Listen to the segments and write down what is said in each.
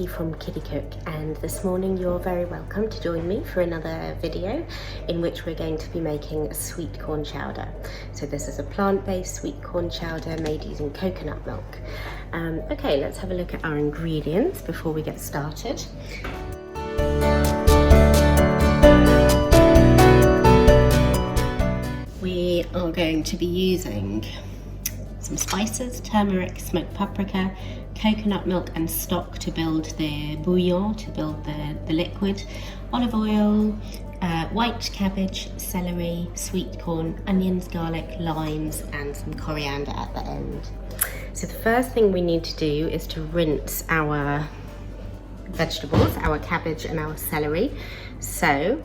Becky from Kiddy Cook, and this morning you're very welcome to join me for another video in which we're going to be making a sweet corn chowder. So this is a plant-based sweet corn chowder made using coconut milk. Okay, let's have a look at our ingredients before we get started. We are going to be using some spices, turmeric, smoked paprika, coconut milk and stock to build the bouillon, to build the liquid, olive oil, white cabbage, celery, sweet corn, onions, garlic, limes and some coriander at the end. So the first thing we need to do is to rinse our vegetables, our cabbage and our celery. So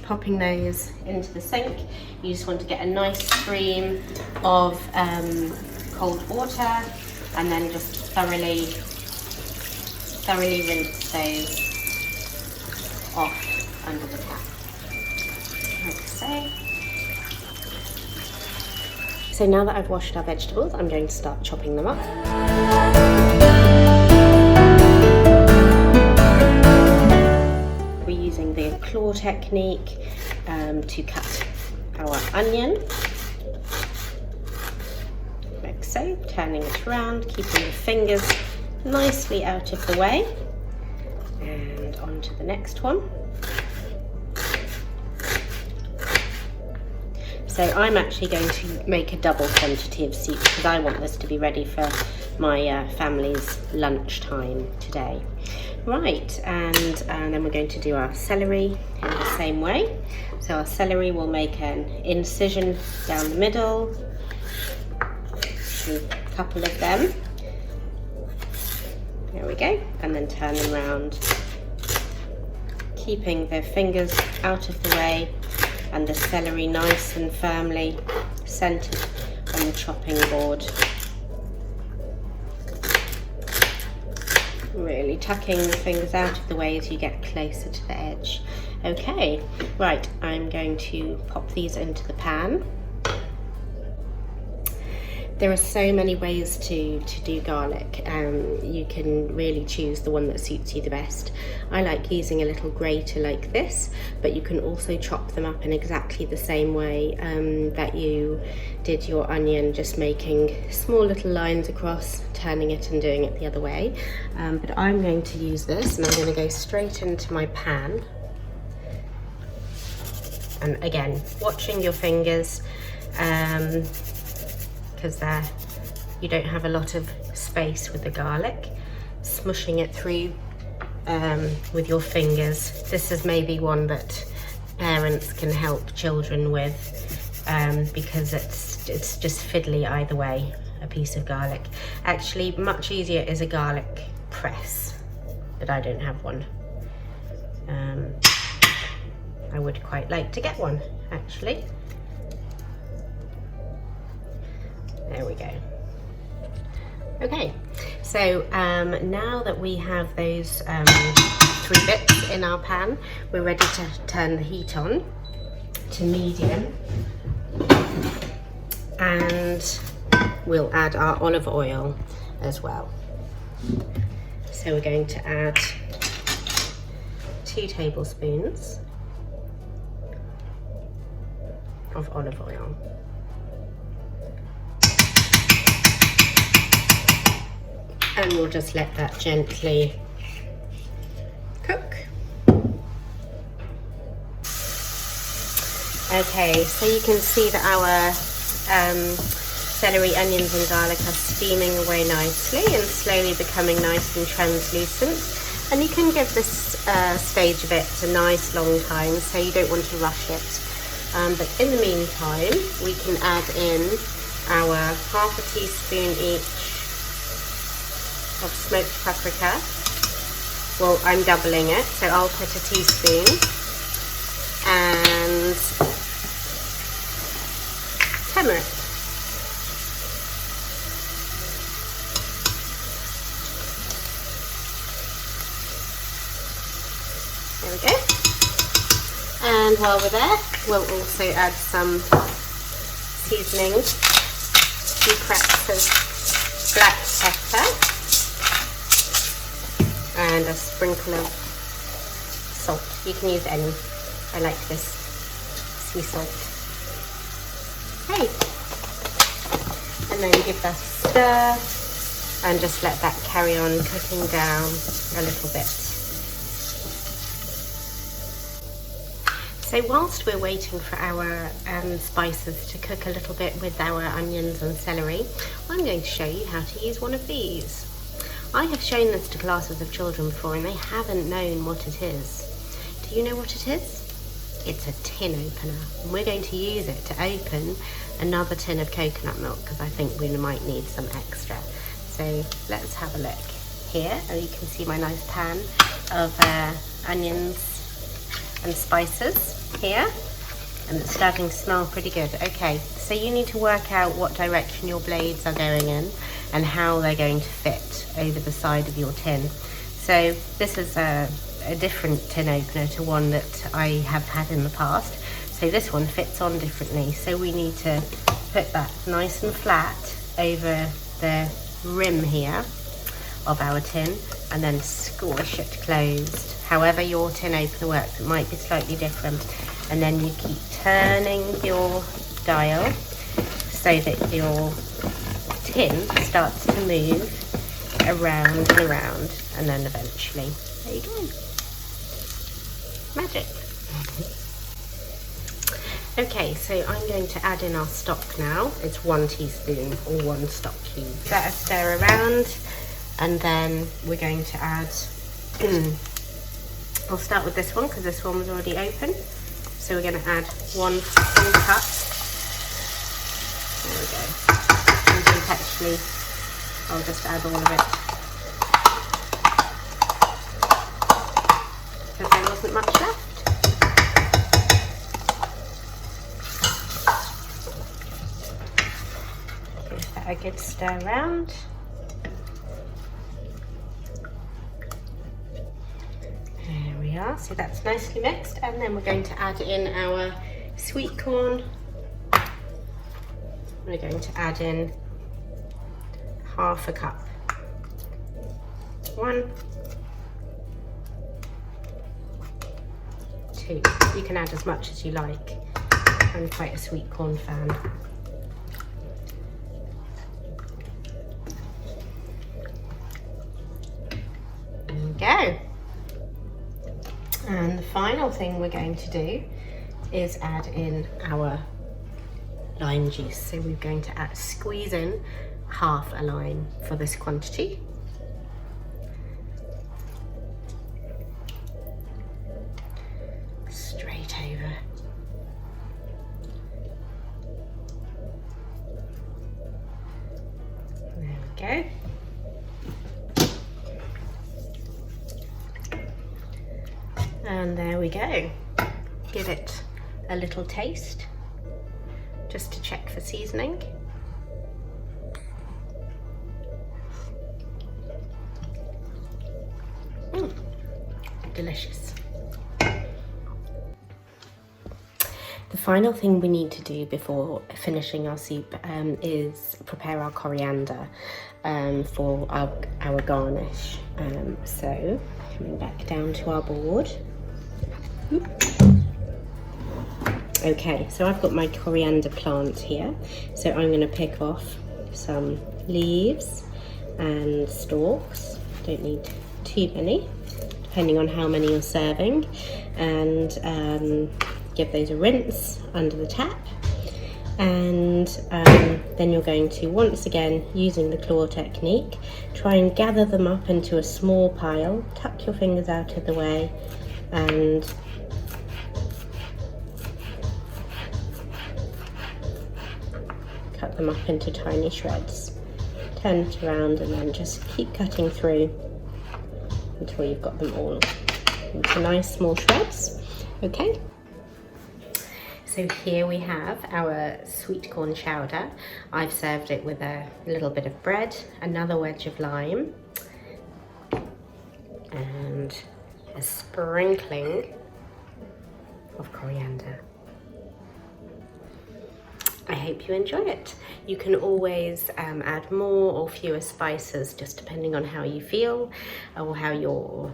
popping those into the sink, you just want to get a nice stream of cold water and then just thoroughly rinse those off under the tap, like so. So now that I've washed our vegetables, I'm going to start chopping them up. We're using the claw technique to cut our onion, like so, turning it around, keeping the fingers nicely out of the way, and on to the next one. So I'm actually going to make a double quantity of soup because I want this to be ready for my family's lunchtime today. Right, and then we're going to do our celery in the same way. So our celery will make an incision down the middle, a couple of them. There we go, and then turn them around, keeping the fingers out of the way and the celery nice and firmly centered on the chopping board. Really tucking the fingers out of the way as you get closer to the edge. Okay, right, I'm going to pop these into the pan. There are so many ways to do garlic. You can really choose the one that suits you the best. I like using a little grater like this, but you can also chop them up in exactly the same way that you did your onion, just making small little lines across, turning it and doing it the other way. But I'm going to use this and I'm going to go straight into my pan. And again, watching your fingers, because you don't have a lot of space with the garlic, smushing it through with your fingers. This is maybe one that parents can help children with because it's just fiddly either way, a piece of garlic. Actually, much easier is a garlic press, but I don't have one. I would quite like to get one, actually. There we go. Okay, so now that we have those 3 bits in our pan, we're ready to turn the heat on to medium, and we'll add our olive oil as well. So we're going to add 2 tablespoons of olive oil. And we'll just let that gently cook. Okay, so you can see that our celery, onions and garlic are steaming away nicely and slowly becoming nice and translucent. And you can give this stage of it a nice long time, so you don't want to rush it. But in the meantime, we can add in our half a teaspoon each of smoked paprika. Well, I'm doubling it, so I'll put a teaspoon, and turmeric. There we go. And while we're there, we'll also add some seasoning, 2 cracks of black pepper, and a sprinkle of salt. You can use any. I like this sea salt. Okay. And then give that a stir and just let that carry on cooking down a little bit. So whilst we're waiting for our spices to cook a little bit with our onions and celery, I'm going to show you how to use one of these. I have shown this to classes of children before and they haven't known what it is. Do you know what it is? It's a tin opener. And we're going to use it to open another tin of coconut milk because I think we might need some extra. So let's have a look here. And you can see my nice pan of onions and spices here, and it's starting to smell pretty good. Okay, so you need to work out what direction your blades are going in and how they're going to fit over the side of your tin. So this is a different tin opener to one that I have had in the past. So this one fits on differently. So we need to put that nice and flat over the rim here of our tin and then squish it closed. However your tin opener works, it might be slightly different. And then you keep turning your dial so that your tin starts to move around and around, and then eventually, there you go. Magic. Okay, so I'm going to add in our stock now. It's 1 teaspoon or 1 stock cube. Let us stir around, and then we're going to add I'll start with this one because this one was already open. So we're going to add 1 full cup. There we go. And then actually, I'll just add all of it because there wasn't much left. Give that a good stir around. So that's nicely mixed, and then we're going to add in our sweet corn. We're going to add in 1/2 cup. 1, 2. You can add as much as you like. I'm quite a sweet corn fan. There we go. And the final thing we're going to do is add in our lime juice. So we're going to squeeze in 1/2 a lime for this quantity. Straight over. There we go. And there we go. Give it a little taste, just to check for seasoning. Delicious. The final thing we need to do before finishing our soup is prepare our coriander for our garnish. So coming back down to our board. Okay, so I've got my coriander plant here. So I'm going to pick off some leaves and stalks. Don't need too many, depending on how many you're serving. And give those a rinse under the tap. And then you're going to, once again, using the claw technique, try and gather them up into a small pile. Tuck your fingers out of the way and cut them up into tiny shreds. Turn it around and then just keep cutting through until you've got them all into nice small shreds. Okay. So here we have our sweet corn chowder. I've served it with a little bit of bread, another wedge of lime, and a sprinkling of coriander. I hope you enjoy it. You can always add more or fewer spices just depending on how you feel or how your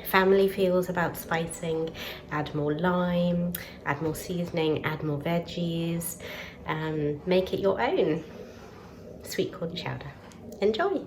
family feels about spicing. Add more lime, add more seasoning, add more veggies, make it your own. Sweetcorn chowder. Enjoy!